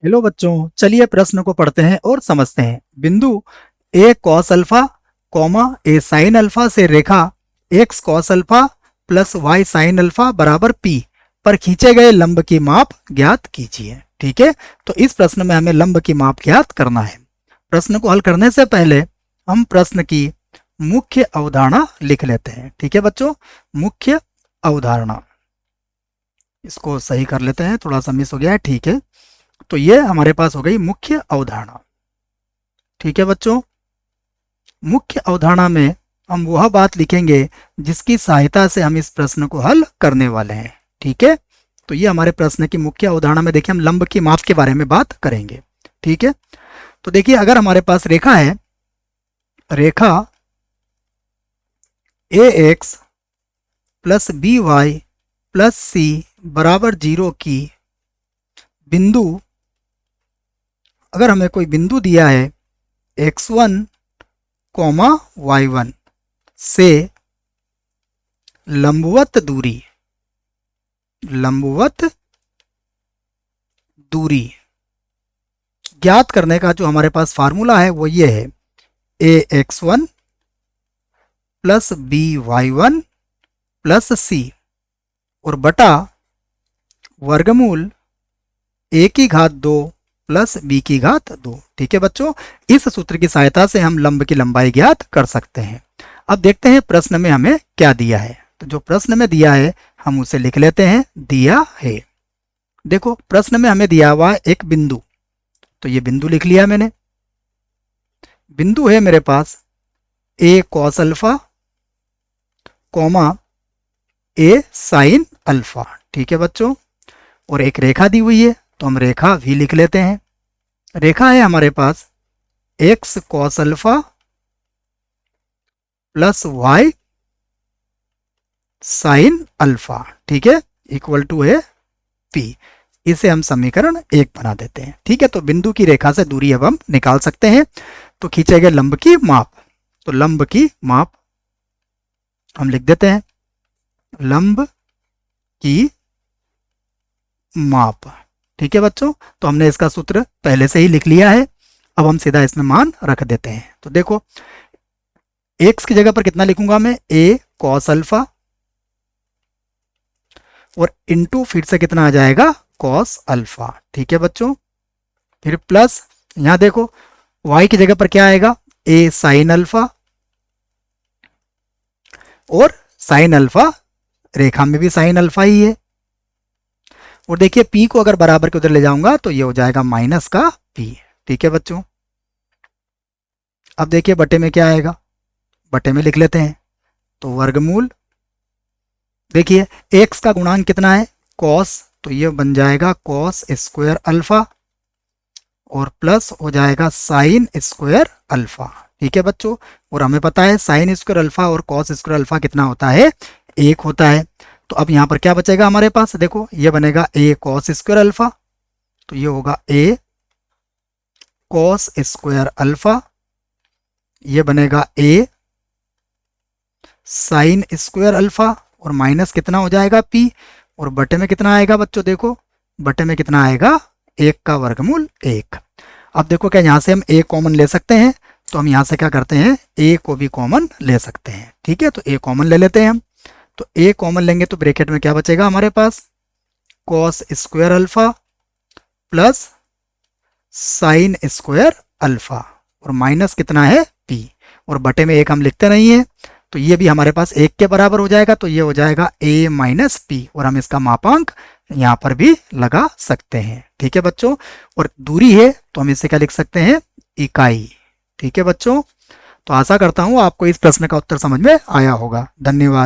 Hello बच्चों, चलिए प्रश्न को पढ़ते हैं और समझते हैं। बिंदु a cos alpha comma a sine alpha से रेखा x cos alpha plus y sine alpha बराबर पी पर खींचे गए लंब की माप ज्ञात कीजिए। ठीक है, तो इस प्रश्न में हमें लंब की माप ज्ञात करना है। प्रश्न को हल करने से पहले हम प्रश्न की मुख्य अवधारणा लिख लेते हैं। ठीक है बच्चों, मुख्य अवधारणा, इसको सही कर लेते हैं, थोड़ा सा मिस हो गया है। ठीक है, तो ये हमारे पास हो गई मुख्य अवधारणा। ठीक है बच्चों, मुख्य अवधारणा में हम वह बात लिखेंगे जिसकी सहायता से हम इस प्रश्न को हल करने वाले हैं। ठीक है, तो ये हमारे प्रश्न की मुख्य अवधारणा में देखिए हम लंब की माप के बारे में बात करेंगे। ठीक है, तो देखिए अगर हमारे पास रेखा है, रेखा A X plus B Y plus C बराबर 0 की बिंदु, अगर हमें कोई बिंदु दिया है x1 कॉमा y1 से लंबवत दूरी ज्ञात करने का जो हमारे पास फार्मूला है वो ये है ax1 plus by1 plus c और बटा वर्गमूल a की घात 2 प्लस b की घात 2। ठीक है बच्चों, इस सूत्र की सहायता से हम लंब की लंबाई ज्ञात कर सकते हैं। अब देखते हैं प्रश्न में हमें क्या दिया है। तो जो प्रश्न में दिया है हम उसे लिख लेते हैं। दिया है, देखो प्रश्न में हमें दिया हुआ एक बिंदु, तो ये बिंदु लिख लिया मैंने। बिंदु है मेरे पास a cos alpha comma a sine alpha. ठीक है बच्चों, और एक रेखा दी हुई है तो हम रेखा भी लिख लेते हैं। रेखा है हमारे पास x cos alpha plus y sine alpha, ठीक है, इक्वल टू है p। इसे हम समीकरण 1 बना देते हैं। ठीक है, तो बिंदु की रेखा से दूरी अब हम निकाल सकते हैं। तो खींचे गए लंब की माप, तो लंब की माप हम लिख देते हैं, लंब की माप। ठीक है बच्चों, तो हमने इसका सूत्र पहले से ही लिख लिया है। अब हम सीधा इसमें मान रख देते हैं। तो देखो x की जगह पर कितना लिखूंगा मैं, a कॉस अल्फा और इंटू फिर से कितना आ जाएगा, कॉस अल्फा। ठीक है बच्चों, फिर प्लस यहां देखो y की जगह पर क्या आएगा, a साइन अल्फा और साइन अल्फा, रेखा में भी साइन अल्फा ही है। और देखिए p को अगर बराबर के उधर ले जाऊंगा तो ये हो जाएगा माइनस का p। ठीक है बच्चों, अब देखिए बटे में क्या आएगा, बटे में लिख लेते हैं। तो वर्गमूल, देखिए x का गुणांक कितना है, cos, तो ये बन जाएगा cos स्क्वायर अल्फा और प्लस हो जाएगा साइन स्क्वायर अल्फा। ठीक है बच्चों, और हमें पता है साइन स्क्वायर अल्फा और cos स्क्वायर अल्फा कितना होता है, 1 होता है। तो अब यहाँ पर क्या बचेगा हमारे पास, देखो ये बनेगा a cos स्क्वायर अल्फा, तो ये होगा a cos स्क्वायर अल्फा, ये बनेगा a साइन स्क्वायर अल्फा और माइनस कितना हो जाएगा p, और बटे में कितना आएगा बच्चों, देखो बटे में कितना आएगा, 1 का वर्गमूल 1। अब देखो क्या यहाँ से हम a कॉमन ले सकते हैं, तो हम यहाँ से क्या करते हैं, a को भी कॉमन ले सकते हैं। ठीक है, तो a कॉमन ले लेते हैं हम। तो a कॉमन लेंगे तो ब्रैकेट में क्या बचेगा हमारे पास, cos square alpha plus sine square alpha और माइनस कितना है p, और बटे में 1 हम लिखते नहीं है, तो ये भी हमारे पास 1 के बराबर हो जाएगा। तो ये हो जाएगा a माइनस p, और हम इसका मापांक यहाँ पर भी लगा सकते हैं। ठीक है बच्चों, और दूरी है तो हम इसे क्या लिख सकते हैं, इकाई। ठीक है बच्चों, तो आशा करता हूँ आपको इस प्रश्न का उत्तर समझ में आया होगा। धन्यवाद।